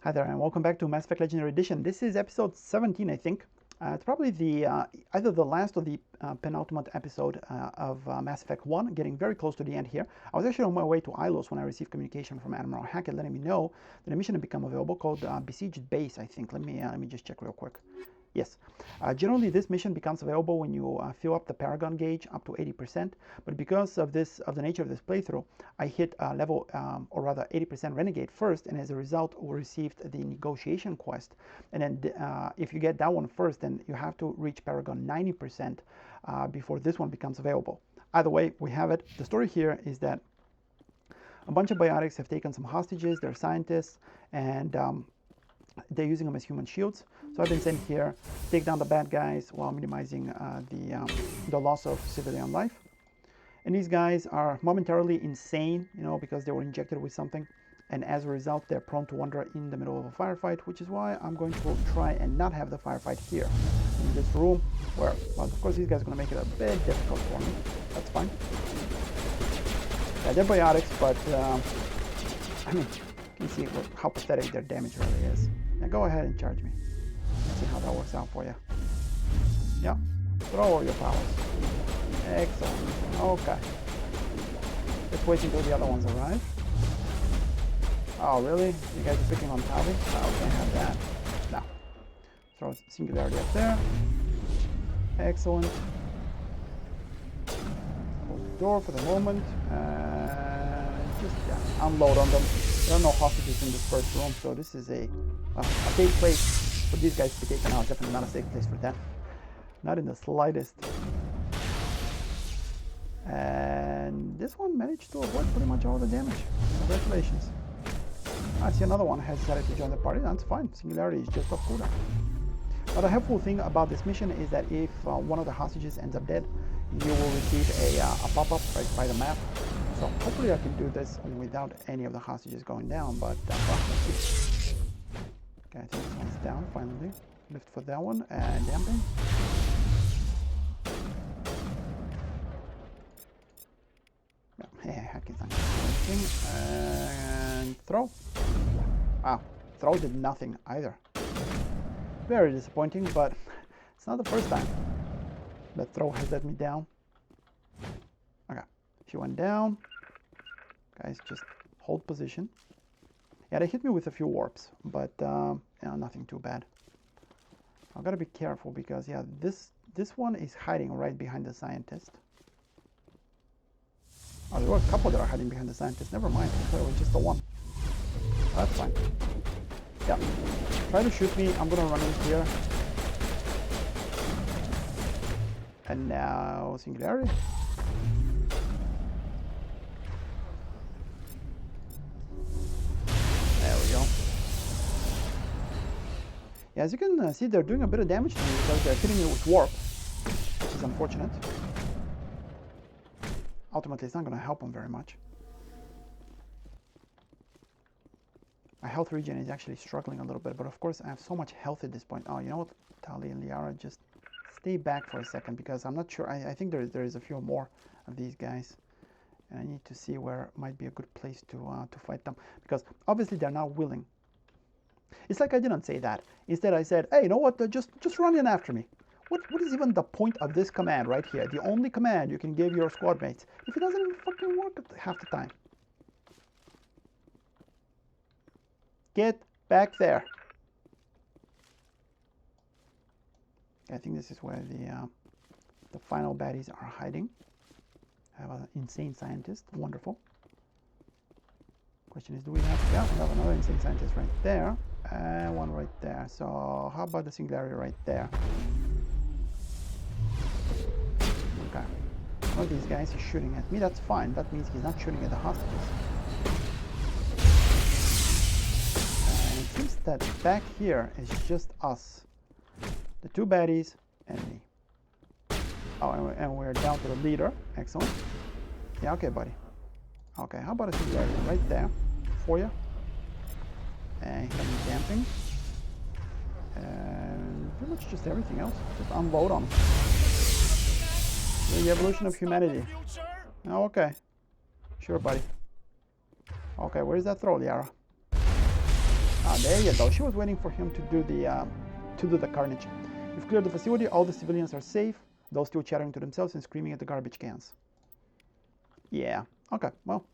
Hi there, and welcome back to Mass Effect Legendary Edition. This is episode 17, I think. It's probably the either the last or the penultimate episode of Mass Effect 1, getting very close to the end here. I was actually on my way to Ilos when I received communication from Admiral Hackett letting me know that a mission had become available called Besieged Base, I think. Let me just check real quick. Yes. Generally, this mission becomes available when you fill up the Paragon gauge up to 80%, but because of the nature of this playthrough, I hit level, or rather 80% Renegade first, and as a result, we received the Negotiation quest. And then if you get that one first, then you have to reach Paragon 90% before this one becomes available. Either way, we have it. The story here is that a bunch of biotics have taken some hostages, they're scientists, and they're using them as human shields. So I've been sent here to take down the bad guys while minimizing the loss of civilian life. And these guys are momentarily insane, you know, because they were injected with something. And as a result, they're prone to wander in the middle of a firefight, which is why I'm going to try and not have the firefight here. In this room, where, well, of course, these guys are going to make it a bit difficult for me. That's fine. Yeah, they're biotics, but, I mean, you see how pathetic their damage really is. Now go ahead and charge me. Let's see how that works out for you. Yeah, throw all your powers. Excellent. Okay. Let's wait until the other ones arrive. Oh, really? You guys are picking on Tavi? Oh, can't have that. No. Throw Singularity up there. Excellent. Close the door for the moment. Just unload on them. There are no hostages in this first room, so this is a safe place for these guys to be taken out. Definitely not a safe place for them. Not in the slightest. And this one managed to avoid pretty much all the damage. Congratulations. I see another one has decided to join the party. That's fine. Singularity is just off cooldown. Now, the helpful thing about this mission is that if one of the hostages ends up dead, you will receive a pop-up right by the map. So hopefully I can do this without any of the hostages going down, but let's see. Okay, I think this one's down finally. Lift for that one, and damping. Yeah, Hackett's not doing anything. And throw. Wow, throw did nothing either. Very disappointing, but it's not the first time that throw has let me down. Okay, she went down. Guys, just hold position. Yeah, they hit me with a few warps, but yeah, nothing too bad. I've got to be careful because, yeah, this one is hiding right behind the scientist. Oh, there were a couple that are hiding behind the scientist. Never mind, it was just the one. That's fine. Yeah, try to shoot me. I'm gonna run in here. And now Singularity. As you can see, they're doing a bit of damage to me because they're hitting me with warp, which is unfortunate. Ultimately, it's not going to help them very much. My health regen is actually struggling a little bit, but of course I have so much health at this point. Oh, you know what, Tali and Liara, just stay back for a second because I'm not sure. I think there is a few more of these guys, and I need to see where might be a good place to fight them because obviously they're not willing. It's like I didn't say that. Instead, I said, hey, you know what? Just run in after me. What is even the point of this command right here? The only command you can give your squad mates if it doesn't even fucking work half the time. Get back there. I think this is where the final baddies are hiding. I have an insane scientist. Wonderful. Question is, do we have? Yeah, we have another insane scientist right there, and one right there. So how about the Singularity right there? Okay. One of these guys is shooting at me. That's fine. That means he's not shooting at the hostages. And it seems that back here is just us, the two baddies, and me. Oh, and we're down to the leader. Excellent. Yeah. Okay, buddy. Okay, how about a Singularity right there for you? And him damping. And pretty much just everything else. Just unload on them. The evolution of humanity. Oh, okay. Sure, buddy. Okay, where's that throw, Liara? Ah, there you go. She was waiting for him to do the carnage. You've cleared the facility. All the civilians are safe. Those still chattering to themselves and screaming at the garbage cans. Yeah. Okay. Well,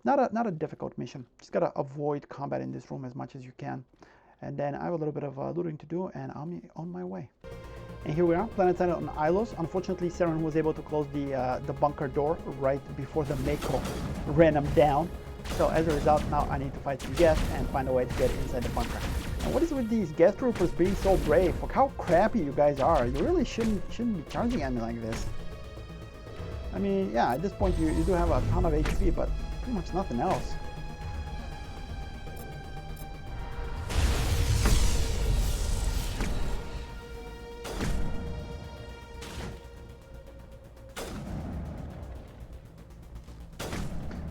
not a difficult mission. Just gotta avoid combat in this room as much as you can. And then I have a little bit of looting to do, and I'll be on my way. And here we are, planet on Ilos. Unfortunately, Saren was able to close the bunker door right before the Mako ran him down. So as a result, now I need to fight some Geth and find a way to get inside the bunker. And what is it with these Geth troopers being so brave? Look how crappy you guys are. You really shouldn't be charging at me like this. I mean, yeah, at this point you do have a ton of HP, but pretty much nothing else.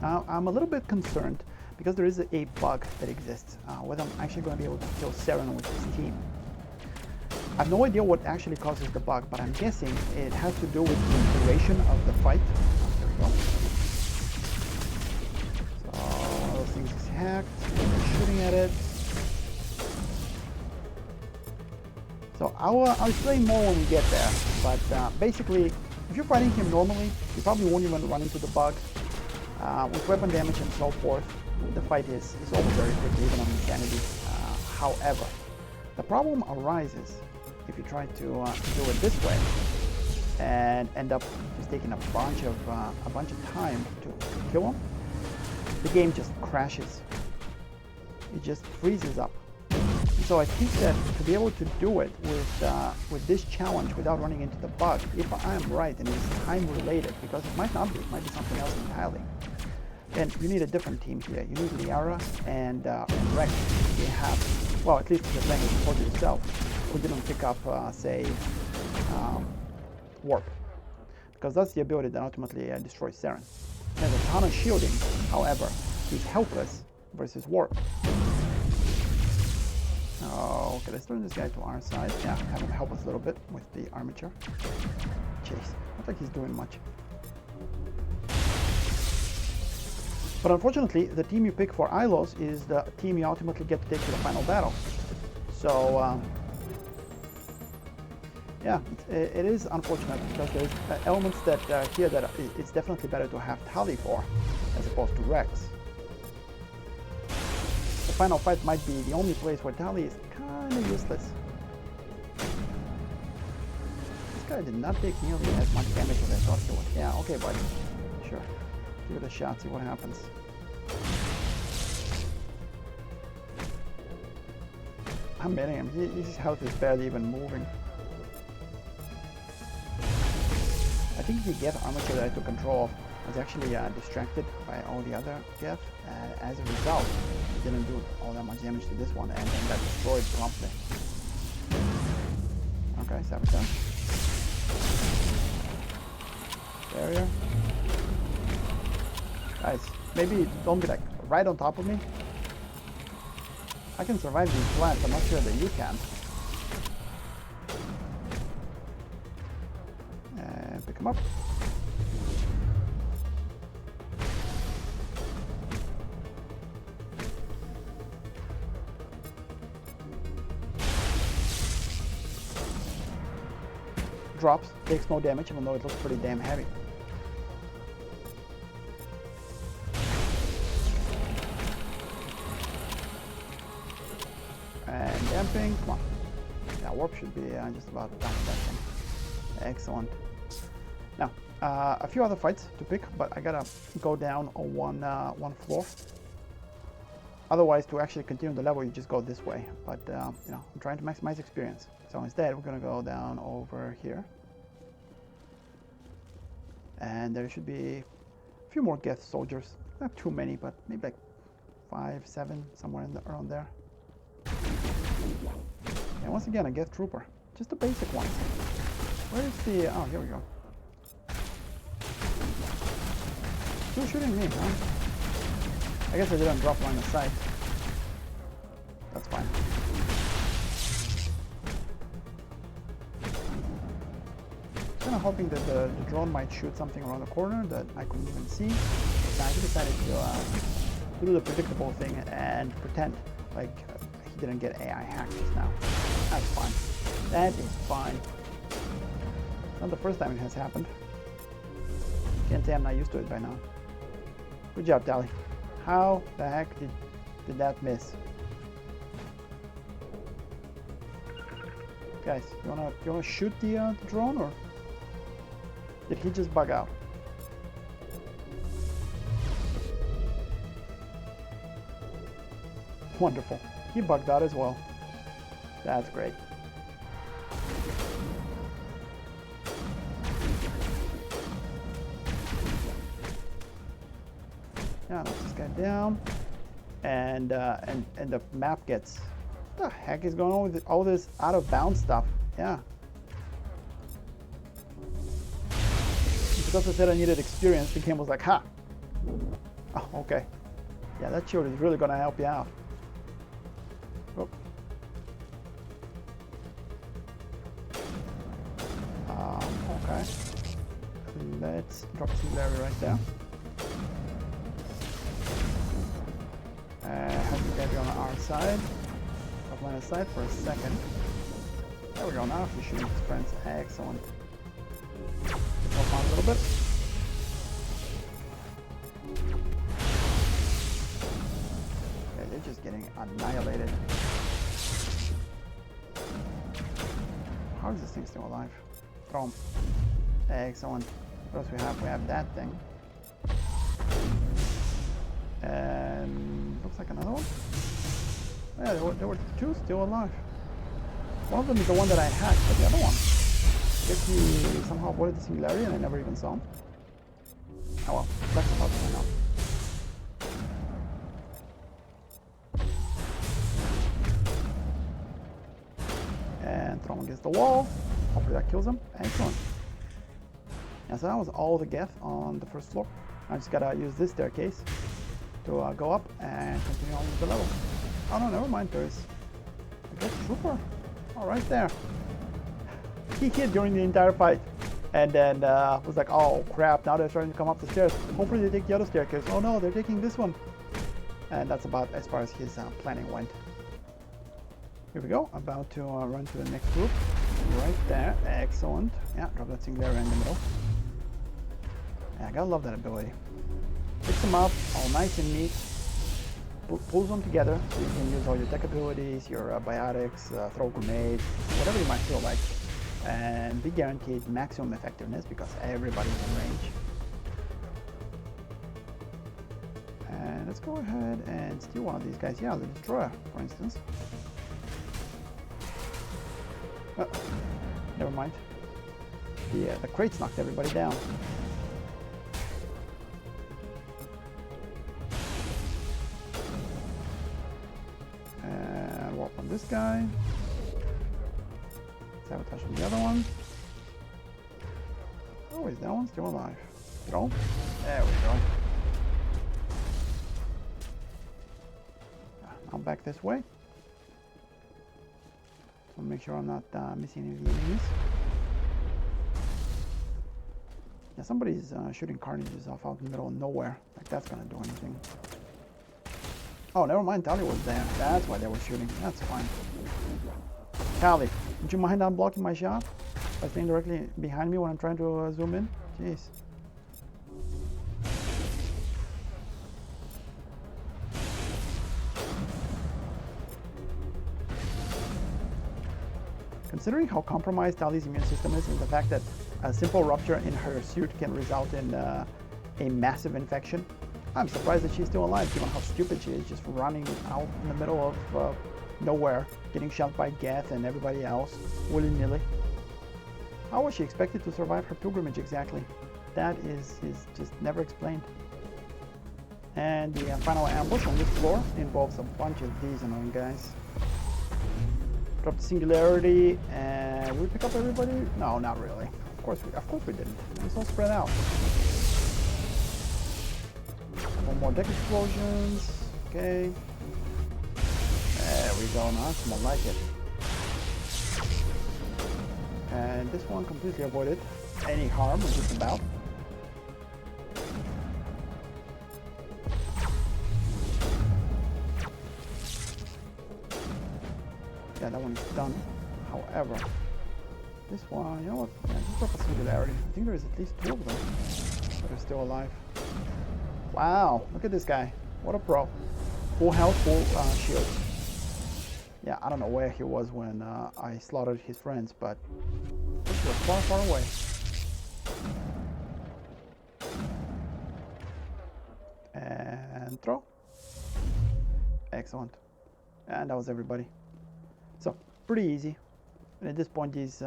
Now, I'm a little bit concerned because there is a bug that exists, whether I'm actually going to be able to kill Saren with his team. I have no idea what actually causes the bug, but I'm guessing it has to do with the duration of the fight. There we go. So, one of those things is hacked. We're shooting at it. So, I'll explain more when we get there, but basically, if you're fighting him normally, you probably won't even run into the bug. With weapon damage and so forth, the fight is over very quickly, even on insanity. However, the problem arises if you try to do it this way and end up just taking a bunch of time to kill him. The game just crashes. It just freezes up. So I think that to be able to do it with this challenge without running into the bug, if I am right and it's time related, because it might not be, it might be something else entirely, then you need a different team here. You need Liara and Rex. They have, well, at least if you're playing with support yourself, who didn't pick up, say, Warp, because that's the ability that ultimately destroys Saren. There's a ton of shielding, however, he's helpless versus Warp. Oh, okay, let's turn this guy to our side. Yeah, have him help us a little bit with the armature. Jeez, not like he's doing much. But unfortunately, the team you pick for Ilos is the team you ultimately get to take to the final battle. So, yeah, it is unfortunate because there's elements that here that it's definitely better to have Tali for, as opposed to Rex. The final fight might be the only place where Tali is kind of useless. This guy did not take nearly as much damage as I thought he would. Yeah, okay, buddy. Sure. Give it a shot, see what happens. I'm betting him. His health is barely even moving. I think the Geth armature that I took control of was actually distracted by all the other Geth. As a result, it didn't do all that much damage to this one and then got destroyed promptly. Okay, sabotage. Barrier. Guys, maybe don't be like right on top of me. I can survive these plants, I'm not sure that you can. And pick him up. Drops, takes no damage, even though it looks pretty damn heavy. And damping, come on. Yeah, warp should be just about done with that thing. Excellent. Now, a few other fights to pick, but I gotta go down on one floor. Otherwise, to actually continue the level, you just go this way. But, you know, I'm trying to maximize experience. So instead, we're gonna go down over here. And there should be a few more Geth soldiers. Not too many, but maybe like 5, 7, somewhere around there. And once again, a Geth trooper. Just the basic ones. Where is the... oh, here we go. Still shooting me, huh? I guess I didn't drop line of sight. That's fine. Kind of hoping that the drone might shoot something around the corner that I couldn't even see. But I decided to do the predictable thing and pretend like he didn't get AI hacked just now. That's fine. That is fine. Not the first time it has happened. Can't say I'm not used to it by now. Good job, Tally. How the heck did that miss? Guys, you wanna shoot the drone, or did he just bug out? Wonderful. He bugged out as well. That's great. Yeah, knock this guy down, and the map gets. What the heck is going on with all this out of bounds stuff? Yeah. Because I said I needed experience, the game was like, ha. Oh, okay. Yeah, that shield is really gonna help you out. Oh. Okay. Let's drop some Larry right there. Have the guy be on our side. Up line of sight for a second. There we go. Now if we shoot his friends, excellent. Help on a little bit. Okay, they're just getting annihilated. How is this thing still alive? Throw him. Excellent. What else we have? We have that thing. And looks like another one. Yeah, there were two still alive. One of them is the one that I hacked, but the other one, I guess he somehow avoided the singularity and I never even saw him. Oh well, that's about to find out. And throw him against the wall. Hopefully that kills him. Excellent. Yeah, so that was all the geth on the first floor. I just gotta use this staircase to go up and continue on with the level. Oh no, never mind, there's a geth trooper. Oh, right there. He hid during the entire fight. And then was like, oh crap, now they're starting to come up the stairs. Hopefully they take the other staircase. Oh no, they're taking this one. And that's about as far as his planning went. Here we go, about to run to the next group. Right there, excellent. Yeah, drop that singularity in the middle. Yeah, I gotta love that ability. Picks them up, all nice and neat. Pulls them together, so you can use all your tech abilities, your biotics, throw grenades, whatever you might feel like. And be guaranteed maximum effectiveness because everybody's in range. And let's go ahead and steal one of these guys. Yeah, the destroyer, for instance. Never mind. The crates knocked everybody down. And warp on this guy. Sabotage on the other one. Oh, is that one still alive? Throw. There we go. Now back this way. So make sure I'm not missing any of the enemies. Yeah, somebody's shooting carnages off out in the middle of nowhere. Like that's gonna do anything. Oh, never mind. Tally was there. That's why they were shooting. That's fine. Tally, would you mind unblocking my shot by staying directly behind me when I'm trying to zoom in? Jeez. Considering how compromised Tally's immune system is and the fact that a simple rupture in her suit can result in a massive infection, I'm surprised that she's still alive given how stupid she is, just running out in the middle of nowhere, getting shot by Geth and everybody else, willy-nilly. How was she expected to survive her pilgrimage exactly? That is just never explained. And the final ambush on this floor involves a bunch of these annoying guys. Drop the singularity, and did we pick up everybody? No, not really. Of course we didn't. It's all spread out. One more deck explosions. Okay. There we go. Now that's more like it. And this one completely avoided any harm, just about. Yeah, that one is done. However, this one, you know what? Yeah, just drop a singularity. I think there is at least 2 of them that are still alive. Wow, look at this guy. What a pro. Full health, full shield. Yeah, I don't know where he was when I slaughtered his friends, but he was far, far away. And throw. Excellent. And that was everybody. So, pretty easy. And at this point, these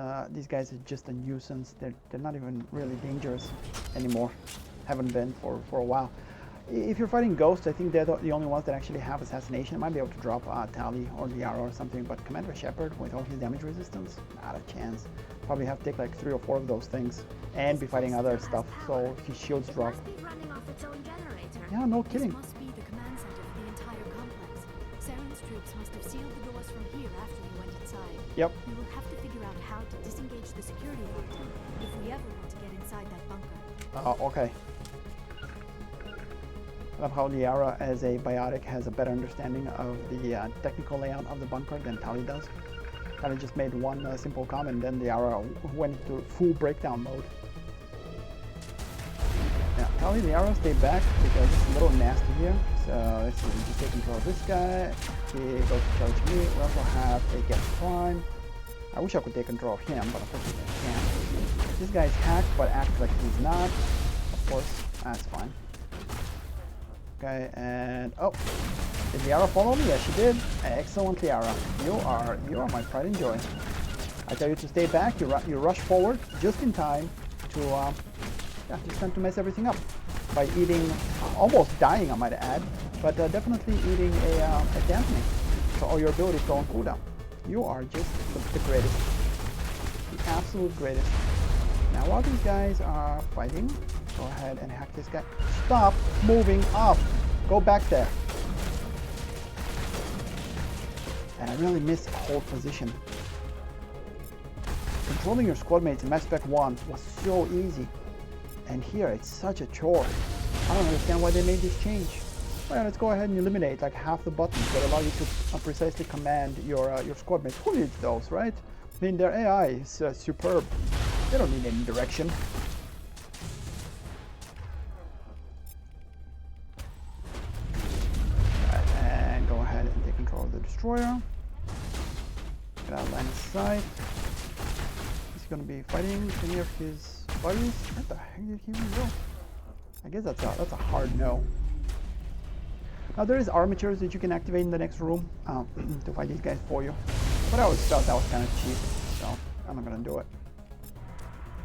guys are just a nuisance. They're not even really dangerous anymore. Haven't been for a while. If you're fighting ghosts, I think they're the only ones that actually have assassination. Might be able to drop Tally or Liara or something, but Commander Shepard with all his damage resistance, not a chance. Probably have to take like 3 or 4 of those things and be fighting other stuff, so his shields drop. Yeah, no kidding. This must be the command center for the entire complex. Saren's troops must have sealed the doors from here after we went inside. Yep. We will have to figure out how to disengage the security lock if we ever want to get inside that bunker. Okay. I love how Liara, as a biotic, has a better understanding of the technical layout of the bunker than Tali does. Tali just made one simple comment, then Liara went into full breakdown mode. Yeah, Tali, Liara, stay back because it's a little nasty here. So let's see, we just take control of this guy. He goes to charge me. We also have a Get Prime. I wish I could take control of him, but unfortunately I can't. This guy's hacked, but acts like he's not. Of course, that's fine. Okay, and oh, did Liara follow me? Yes, she did. Excellent, Liara. You are my pride and joy. I tell you to stay back. You rush forward just in time to yeah, just time to mess everything up by eating, almost dying, I might add, but definitely eating a dampening. So all your abilities go on cooldown. You are just the greatest, the absolute greatest. Now while these guys are fighting, go ahead and hack this guy. Stop moving up. Go back there. And I really miss hold position. Controlling your squad mates in Mass Effect 1 was so easy. And here it's such a chore. I don't understand why they made this change. Well, let's go ahead and eliminate like half the buttons that allow you to precisely command your squad mates. Who needs those, right? I mean, their AI is superb. They don't need any direction. Right, and go ahead and take control of the destroyer. Get out of line of sight. He's going to be fighting any of his buddies. Where the heck did he even go? I guess that's a hard no. Now there is armatures that you can activate in the next room to fight these guys for you. But I always felt that was kind of cheap, so I'm not going to do it.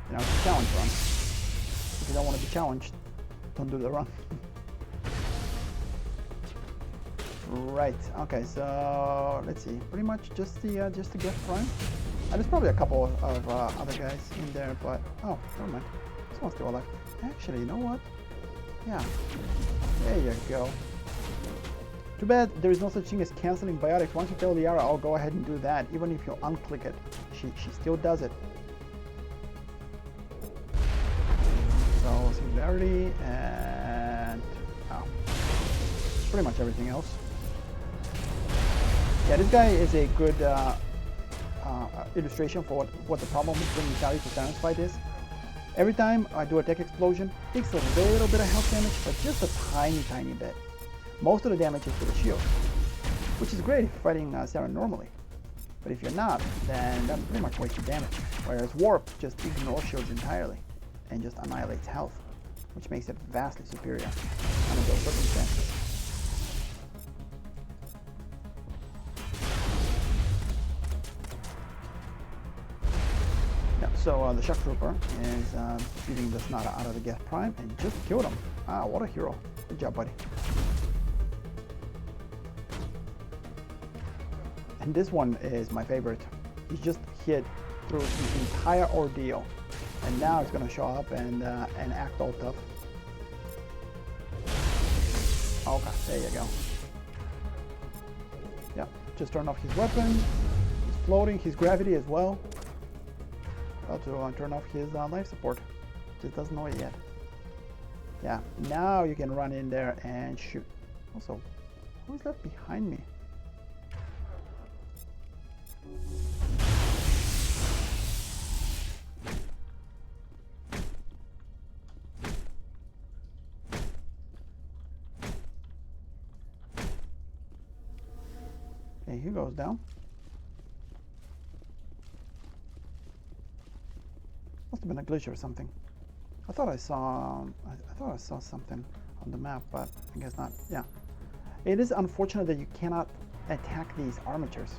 You know, it's a challenge run. If you don't want to be challenged, don't do the run. Right. Okay. So let's see. Pretty much just the Get Prime. There's probably a couple of other guys in there, but oh, never mind. This one's still alive. Actually, you know what? Yeah. There you go. Too bad there is no such thing as canceling biotics. Once you tell Liara, I'll go ahead and do that. Even if you unclick it, she still does it. So singularity and pretty much everything else. Yeah, this guy is a good illustration for what the problem with bringing Tali to Saren's fight is. Every time I do a tech explosion, it takes a little bit of health damage, but just a tiny bit. Most of the damage is to the shield, which is great if you're fighting Saren normally. But if you're not, then that's pretty much wasted damage. Whereas Warp just ignores shields entirely and just annihilates health, which makes it vastly superior under those circumstances. Yeah, so the Shock Trooper is beating the Sonata out of the Get Prime and just killed him. Ah, what a hero. Good job, buddy. And this one is my favorite. He's just hid through the entire ordeal, and now he's gonna show up and act all tough. Okay, there you go. Yeah, just turn off his weapon. He's floating, his gravity as well. About to turn off his life support. Just doesn't know it yet. Yeah, now you can run in there and shoot. Also, who's left behind me? Okay, he goes down. Must have been a glitch or something. I thought I saw something on the map, but I guess not. Yeah. It is unfortunate that you cannot attack these armatures.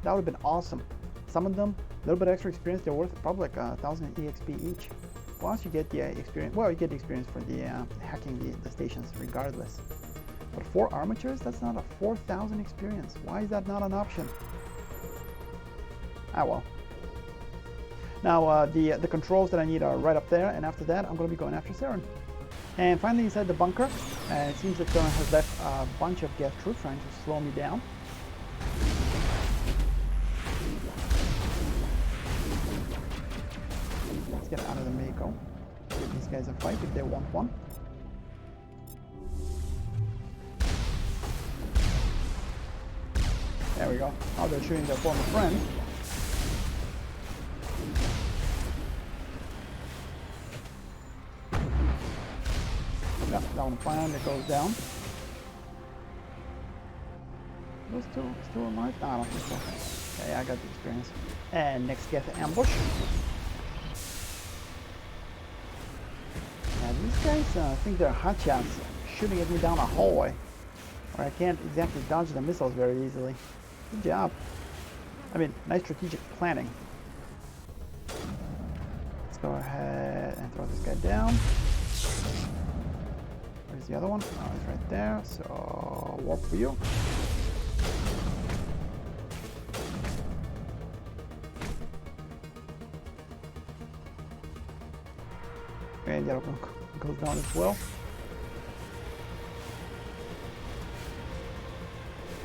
That would have been awesome. Some of them, a little bit extra experience, they're worth probably like 1,000 EXP each. Plus you get the experience, well, you get the experience for the hacking the stations regardless. But 4 armatures, that's not a 4,000 experience. Why is that not an option? Ah well. Now the controls that I need are right up there, and after that I'm going to be going after Saren. And finally inside the bunker, it seems that Saren has left a bunch of Geth troops trying to slow me down. Let's get out of the Mako. Give these guys a fight if they want one. There we go. Now they're shooting their former friend. Yeah, that one fine, it goes down. Those two still alive? No, I don't think so. Okay, I got the experience. And next Geth ambush. Yeah, these guys think they're hotshots, shooting at me down a hallway where I can't exactly dodge the missiles very easily. Good job. I mean, nice strategic planning. Let's go ahead and throw this guy down. Where's the other one? Oh, he's right there. So, warp for you. And the other one goes down as well.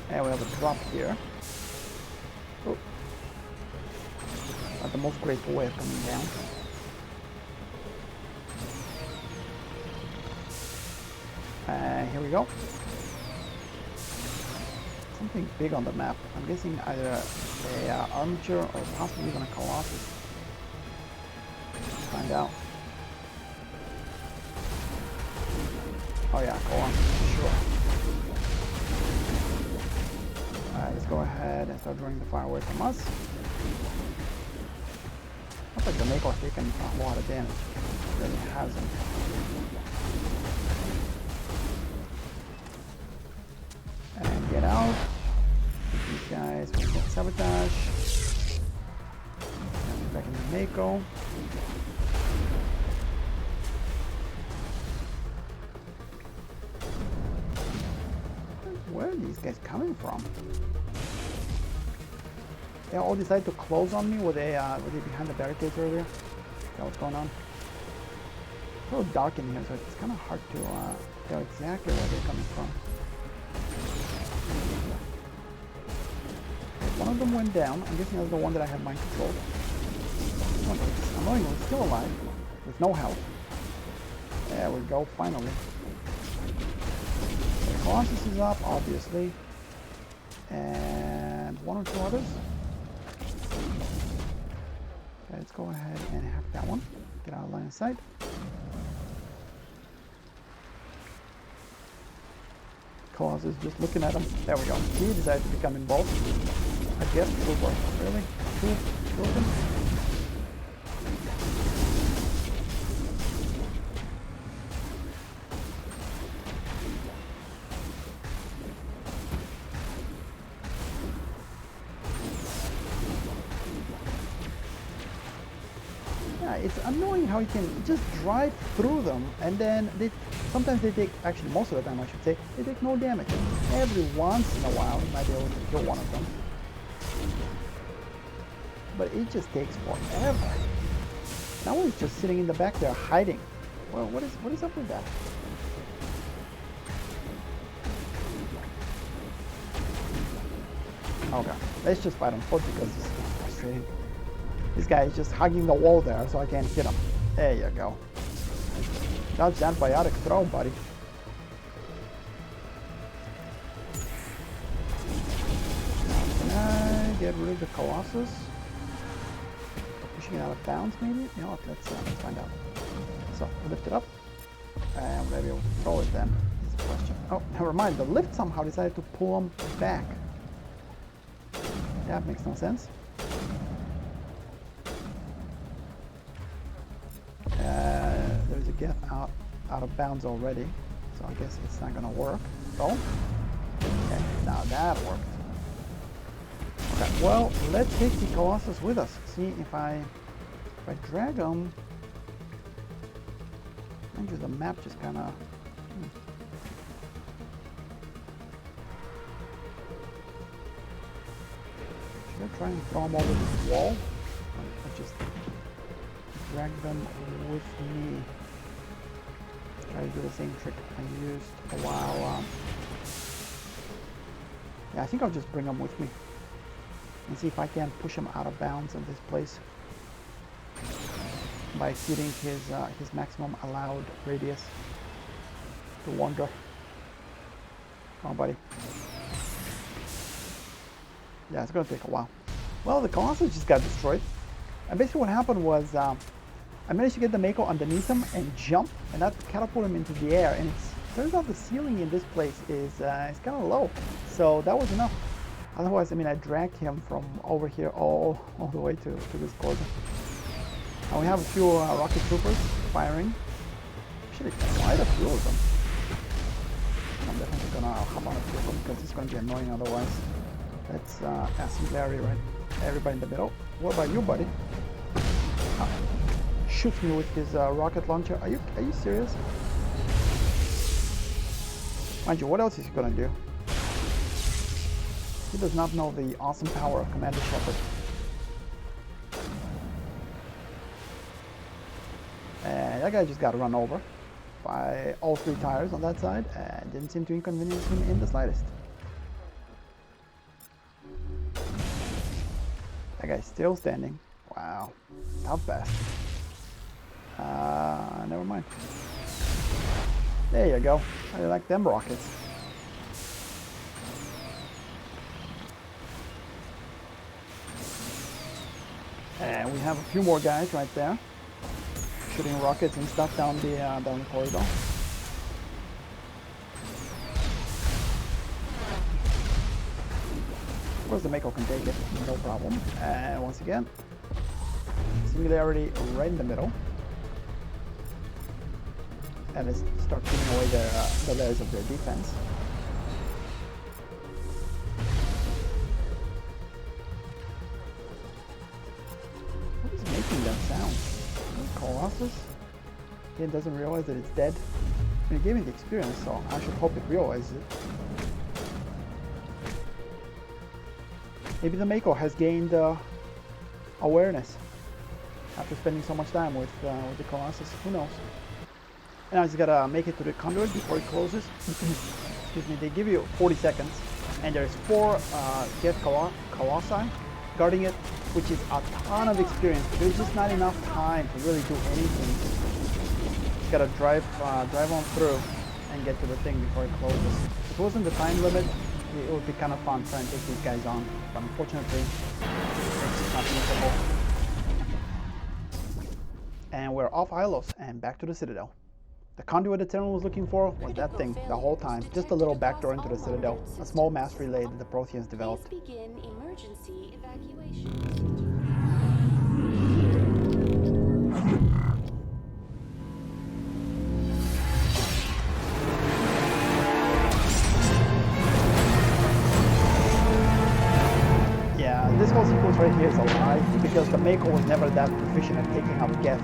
And we have a drop here. Oh. Not the most graceful way of coming down. And here we go. Something big on the map. I'm guessing either a armature or possibly even a Colossus. Let's find out. Oh yeah, Colossus, sure. Alright, let's go ahead and start drawing the fire away from us. Looks like the Mako's taking a lot of damage. It really hasn't. And get out. These guys will get sabotage. And back in the Mako. Where are these guys coming from? They all decided to close on me. Were they behind the barricades earlier? Is that what's going on? It's a little dark in here, so it's kind of hard to tell exactly where they're coming from. One of them went down. I'm guessing that's the one that I have mind controlled. This one is annoyingly still alive, with no health. There we go, finally. The Colossus is up, obviously. And one or two others. Okay, let's go ahead and hack that one. Get out of line of sight. Colossus just looking at him. There we go. He decided to become involved. I guess it will work. Really? Two of them? Yeah, it's annoying how you can just drive through them and then sometimes they take, actually most of the time I should say, they take no damage. Every once in a while you might be able to kill one of them. But it just takes forever. Now he's just sitting in the back there hiding. Well, what is up with that? Okay, let's just fight him first because this is frustrating. This guy is just hugging the wall there, so I can't hit him. There you go. Dodge that biotic throw, buddy. Now, can I get rid of the Colossus? Pushing it out of bounds, maybe? You know what, let's find out. So, lift it up. And we'll be able to throw it then, is the question. Oh, never mind, the lift somehow decided to pull him back. That makes no sense. There's a geth out of bounds already, so I guess it's not gonna work. So, okay, now that worked. Okay, well, let's take the Colossus with us. See if I drag them. Mind you, the map just kind of. Should I try and throw them over this wall? Or just drag them with me. Try to do the same trick I used a while. Yeah, I think I'll just bring them with me and see if I can push him out of bounds in this place by exceeding his maximum allowed radius to wander. Come on, buddy. Yeah, it's gonna take a while. Well, the Colossus just got destroyed. And basically what happened was I managed to get the Mako underneath him and jump, and that catapulted him into the air. And it turns out the ceiling in this place is kind of low, so that was enough. Otherwise, I mean, I dragged him from over here all the way to this corner. And we have a few rocket troopers firing. Actually, quite a few of them. I'm definitely gonna hop on a few of them because it's gonna be annoying otherwise. Let's ask Larry, right? Everybody in the middle. What about you, buddy? Shoots me with his rocket launcher. Are you serious? Mind you, what else is he gonna do? He does not know the awesome power of Commander Shepard. And that guy just got run over by all three tires on that side and didn't seem to inconvenience him in the slightest. That guy's still standing. Wow. Not best. Never mind. There you go. I like them rockets. And we have a few more guys right there, shooting rockets and stuff down the corridor. Of course, the Mako can take it, no problem. And once again, Singularity right in the middle. And let's start peeling away the layers of their defense. What is making that sound? Colossus? It doesn't realize that it's dead. I mean, it gave me the experience, so I should hope it realizes it. Maybe the Mako has gained awareness after spending so much time with the Colossus. Who knows? And I just gotta make it to the Conduit before it closes. Excuse me, they give you 40 seconds, and there's 4 Geth Colossi guarding it, which is a ton of experience. There's just not enough time to really do anything. Just gotta drive on through and get to the thing before it closes. If it wasn't the time limit, it would be kind of fun trying to take these guys on, but unfortunately, it's just not feasible. And we're off Ilos and back to the Citadel. The conduit that everyone was looking for was that thing the whole time, just a little backdoor into the Citadel, a small mass relay that the Protheans developed. Please begin emergency evacuation. Yeah, this whole sequence right here is a lie, because the Mako was never that proficient at taking out Geth.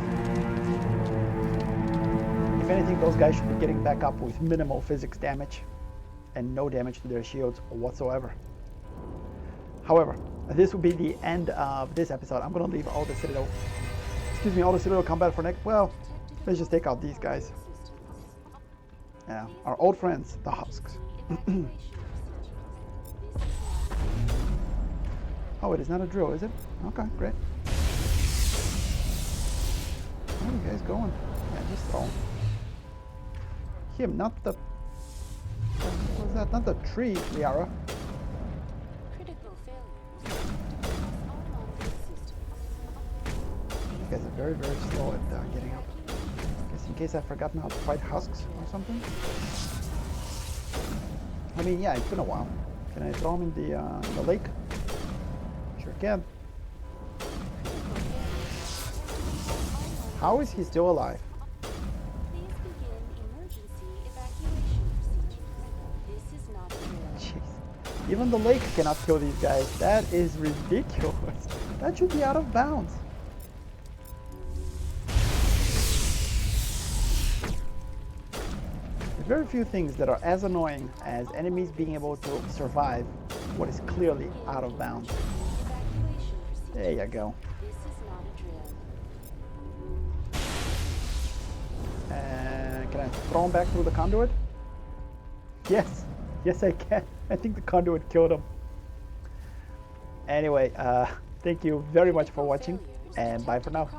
If anything, those guys should be getting back up with minimal physics damage and no damage to their shields whatsoever. However, this will be the end of this episode. I'm going to leave all the Citadel, all the Citadel combat for next. Well, let's just take out these guys. Yeah, our old friends, the Husks. Oh, it is not a drill, is it? Okay, great. Where are you guys going? Yeah, just throw him, not the... What was that? Not the tree, Liara. Critical failure. You guys are very, very slow at getting up. Guess in case I've forgotten how to fight Husks or something. I mean, yeah, it's been a while. Can I throw him in the lake? again. How is he still alive? Please begin emergency evacuation procedures. This is not a drill. Jeez. Even the lake cannot kill these guys. That is ridiculous. That should be out of bounds. There's very few things that are as annoying as enemies being able to survive what is clearly out of bounds. Evacuation procedures. There you go. This is not a drill. And can I throw him back through the conduit? Yes. Yes, I can. I think the conduit killed him. Anyway, thank you very much for watching, and bye for now.